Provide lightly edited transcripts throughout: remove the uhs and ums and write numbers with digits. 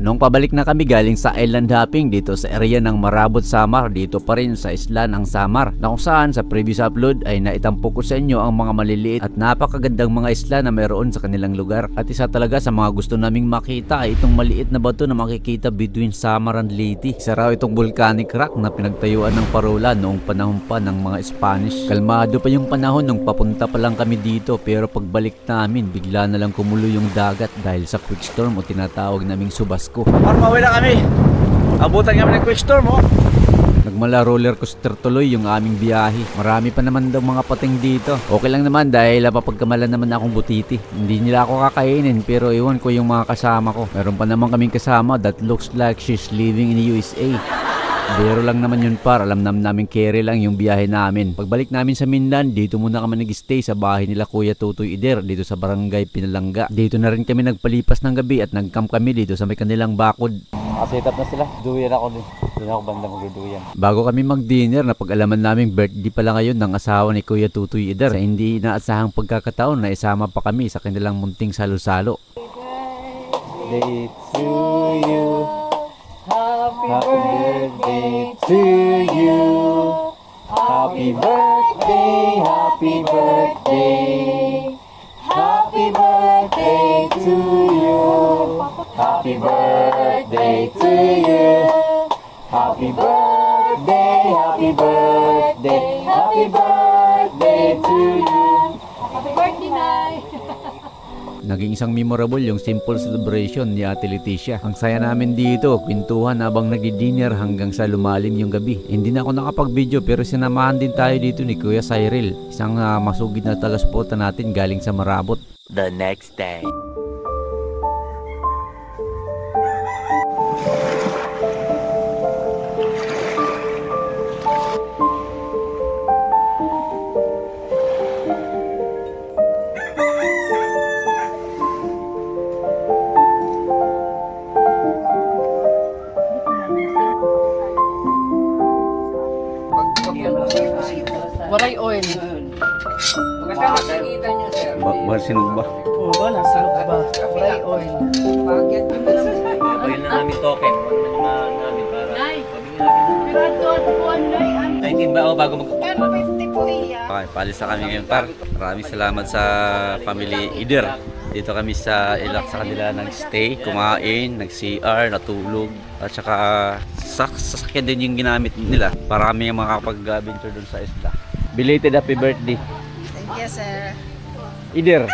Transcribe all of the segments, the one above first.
Nung pabalik na kami galing sa island hopping dito sa area ng Marabot, Samar, dito pa rin sa isla ng Samar, na kung saan sa previous upload ay naitampok ko sa inyo ang mga maliliit at napakagandang mga isla na meron sa kanilang lugar. At isa talaga sa mga gusto naming makita ay itong maliit na bato na makikita between Samar and Leyte. Isa raw itong volcanic rock na pinagtayuan ng parola noong panahon pa ng mga Spanish. Kalmado pa yung panahon nung papunta pa lang kami dito, pero pagbalik namin bigla na lang kumulo yung dagat dahil sa quick storm o tinatawag naming Subasco. Pauwi na kami. Abutan kami ng quick storm, oh. Nagmala roller coaster tuloy yung aming biyahe. Marami pa naman daw mga pating dito. Okay lang naman dahil papagkamalan naman akong butiti. Hindi nila ako kakainin, pero iwan ko yung mga kasama ko. Meron pa naman kaming kasama that looks like she's living in the USA. Biro lang naman yun par, alam namin carry lang yung biyahe namin. Pagbalik namin sa Mindan, dito muna kami nag-stay sa bahay nila Kuya Tutoy Ider dito sa barangay Pinalanga. Dito na rin kami nagpalipas ng gabi at nag-camp kami dito sa may kanilang bakod. Set up na sila. Duyan ako din. Doon ako banda magduduyan. Bago kami mag-dinner, napag-alaman naming birthday pala ngayon ng asawa ni Kuya Tutoy Ider. Sa hindi inaasahang pagkakataon na isama pa kami sa kanilang munting salo-salo. Day to you. Happy birthday to you. Happy birthday, happy birthday. Happy birthday to you. Happy birthday to you. Happy birthday, happy birthday. Happy birthday to you. Happy birthday, Nay! Naging isang memorable yung simple celebration ni Ate Leticia. Ang saya namin dito, kwentuhan habang nagdi-dinner hanggang sa lumalim yung gabi. Hindi na ako nakapag-video pero sinamahan din tayo dito ni Kuya Cyril, isang masugid na taga-suporta natin galing sa Marabot. The next day. Waray oil. Barsinog ba? Oo ba? Nasa loob ba? Waray oil. Oil na namin token. Ano naman namin para... Nay! Pero doon po ang Nay. 19 ba ako bago mag... Pero 50 po iya. Okay, palis na kami ngayon par. Maraming salamat sa family Ider. Dito kami sa ilak sa kanila nag-stay, kumain, nag-CR, natulog. At saka sasakyan din yung ginamit nila para kami makakapag-venture doon sa isla. Belated happy birthday. Thank you, sir. Ider.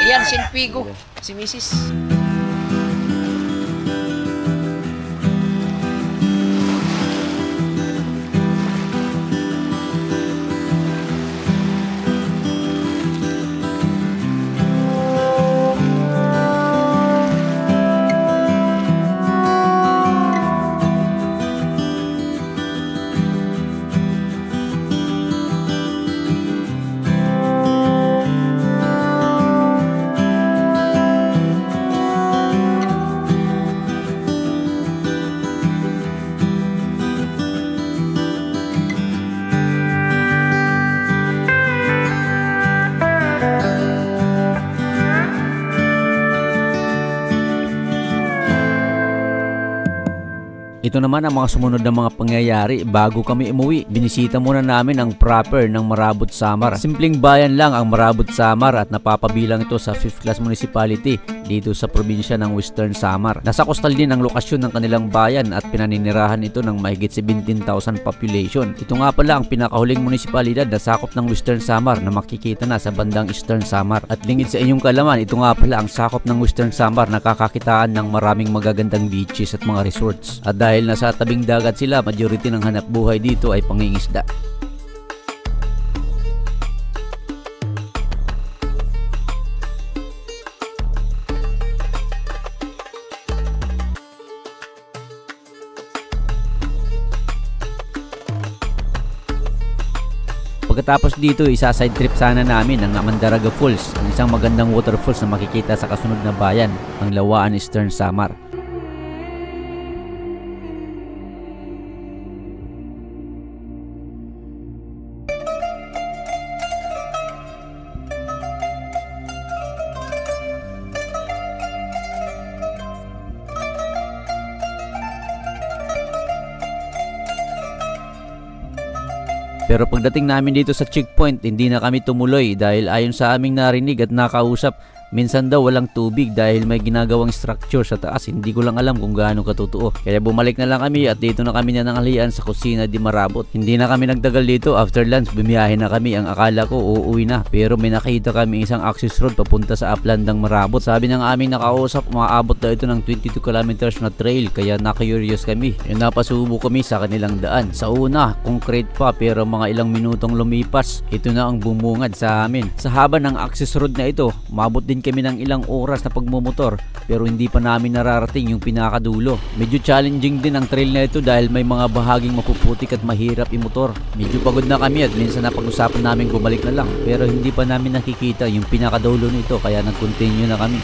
Iyan, Sinpigo. Si Mrs. Ito naman ang mga sumunod na mga pangyayari bago kami umuwi. Binisita muna namin ang proper ng Marabot, Samar. Simpleng bayan lang ang Marabot, Samar at napapabilang ito sa 5th class municipality dito sa probinsya ng Western Samar. Nasa coastal din ang lokasyon ng kanilang bayan at pinaninirahan ito ng mahigit 17,000 population. Ito nga pala ang pinakahuling munisipalidad na sakop ng Western Samar na makikita na sa bandang Eastern Samar. At lingid sa inyong kalaman, ito nga pala ang sakop ng Western Samar na kakakitaan ng maraming magagandang beaches at mga resorts. At dahil nasa tabing dagat sila, majority ng hanap buhay dito ay pangingisda. Pagkatapos dito, isa-side trip sana namin ang Mandaraga Falls, ang isang magandang waterfalls na makikita sa kasunod na bayan, ang Lawaan, Eastern Samar. Pero pagdating namin dito sa checkpoint, hindi na kami tumuloy dahil ayon sa aming narinig at nakausap, minsan daw walang tubig dahil may ginagawang structure sa taas. Hindi ko lang alam kung gaano katotoo. Kaya bumalik na lang kami at dito na kami nananghalian sa Kusina di Marabot. Hindi na kami nagtagal dito. After lunch, bumiyahe na kami. Ang akala ko uuwi na. Pero may nakita kami isang access road papunta sa Uplandang Marabot. Sabi ng aming nakausap, maabot daw ito ng 22 kilometers na trail. Kaya na-curious kami. Yung napasubo kami sa kanilang daan. Sa una, concrete pa pero mga ilang minutong lumipas, ito na ang bumungad sa amin. Sa haba ng access road na ito, maabot din kami ng ilang oras na pagmumotor pero hindi pa namin nararating yung pinakadulo. Medyo challenging din ang trail na ito dahil may mga bahaging mapuputik at mahirap imotor. Medyo pagod na kami at minsan na pag-usapan namin bumalik na lang pero hindi pa namin nakikita yung pinakadulo nito kaya nag-continue na kami.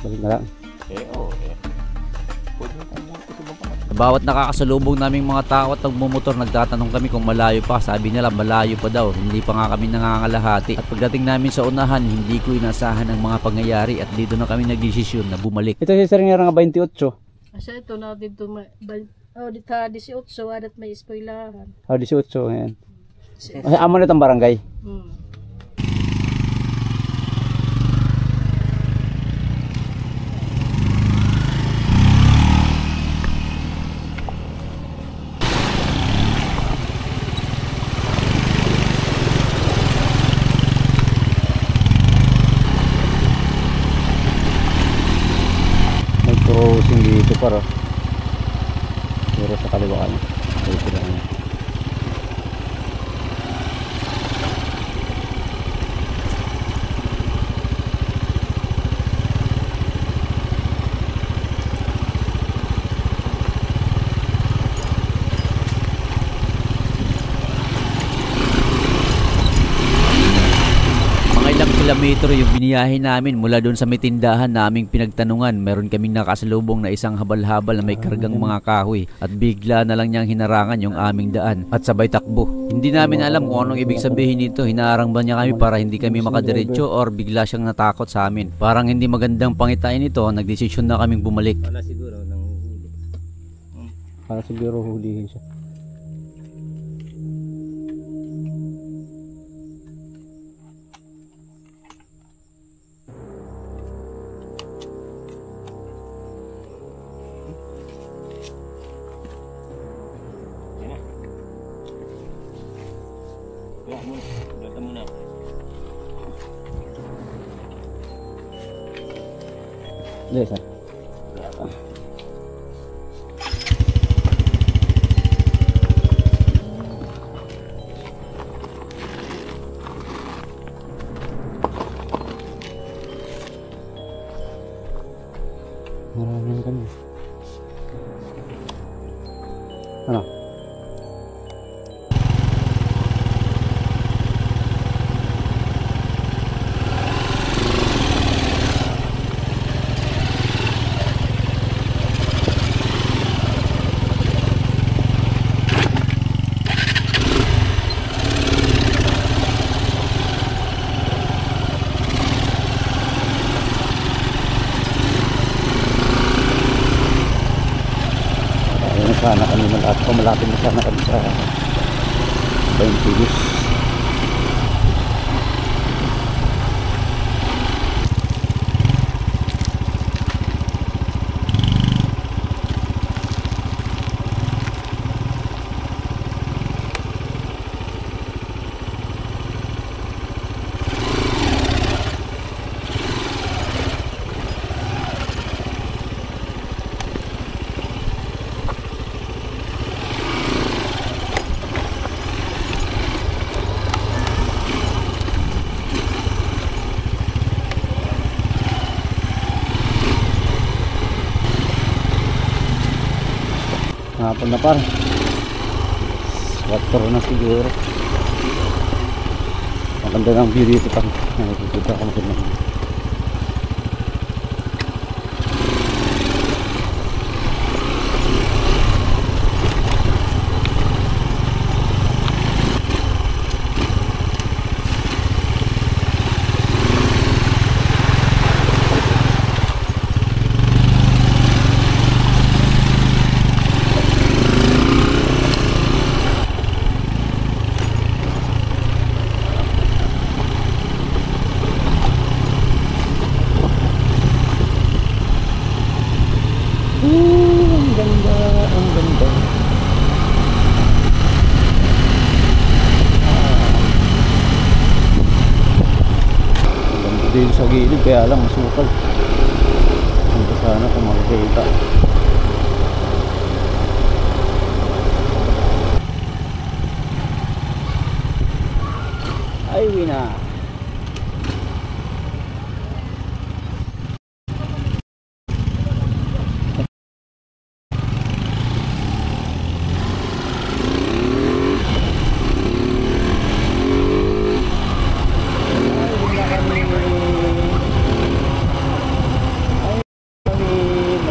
Balik na lang. Bawat nakakasalubong naming mga tao at nagmumotor, nagtatanong kami kung malayo pa. Sabi nila malayo pa daw, hindi pa nga kami nangangalahati. At pagdating namin sa unahan, hindi ko inasahan ang mga pangyayari at dito na kami nagdesisyon na bumalik. Ito si Sir nga nga 28. Asa ito na dito dito 18 adat may eskwelahan. 18 ngayon. Ay, amo na itong barangay. Crossing dito para pero sa kaliwa ka na dito lang na. Kilometro yung biniyahe namin mula doon sa may tindahan naming pinagtanungan. Meron kaming nakasalubong na isang habal-habal na may kargang mga kahoy at bigla na lang niyang hinarangan yung aming daan at sabay takbo. Hindi namin alam kung anong ibig sabihin nito. Hinarang ba niya kami para hindi kami makadiretso or bigla siyang natakot sa amin? Parang hindi magandang pangitain ito. Nagdesisyon na kaming bumalik. Para siguro hulihin siya. Yes, sir. Marami na kami. Ano? Sana kami malapit na sana kami sa Baintilis. Hapon na par 4 na siguro. Maganda ng view dito pa. Nakikita ko maganda. sa gilid, kaya lang masukal. Hindi sana kung makikita. Ay, wina.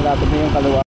Malapit na yung kaliwa.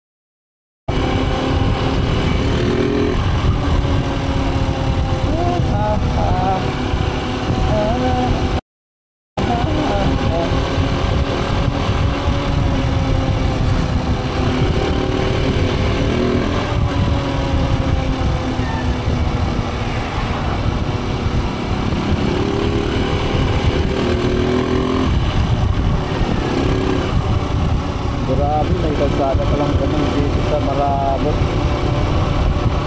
Grabe, may kalsada pa lang ganun dito sa Marabot.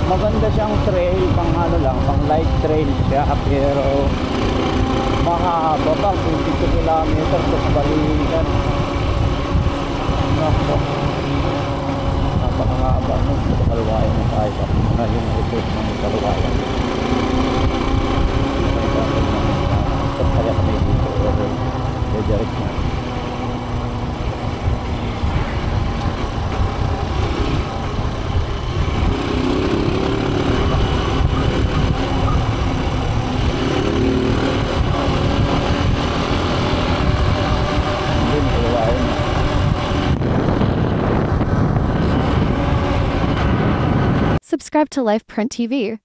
Maganda siyang trail, pang ano lang, pang light trail siya, pero mahaba pa, 22 kilometer sa balikan. Nako, napakahaba mo sa Kaluwayan na tayo. Na yung report ng Kaluwayan. May dapat na kaya kami dito, direct na. Subscribe to Life Print TV.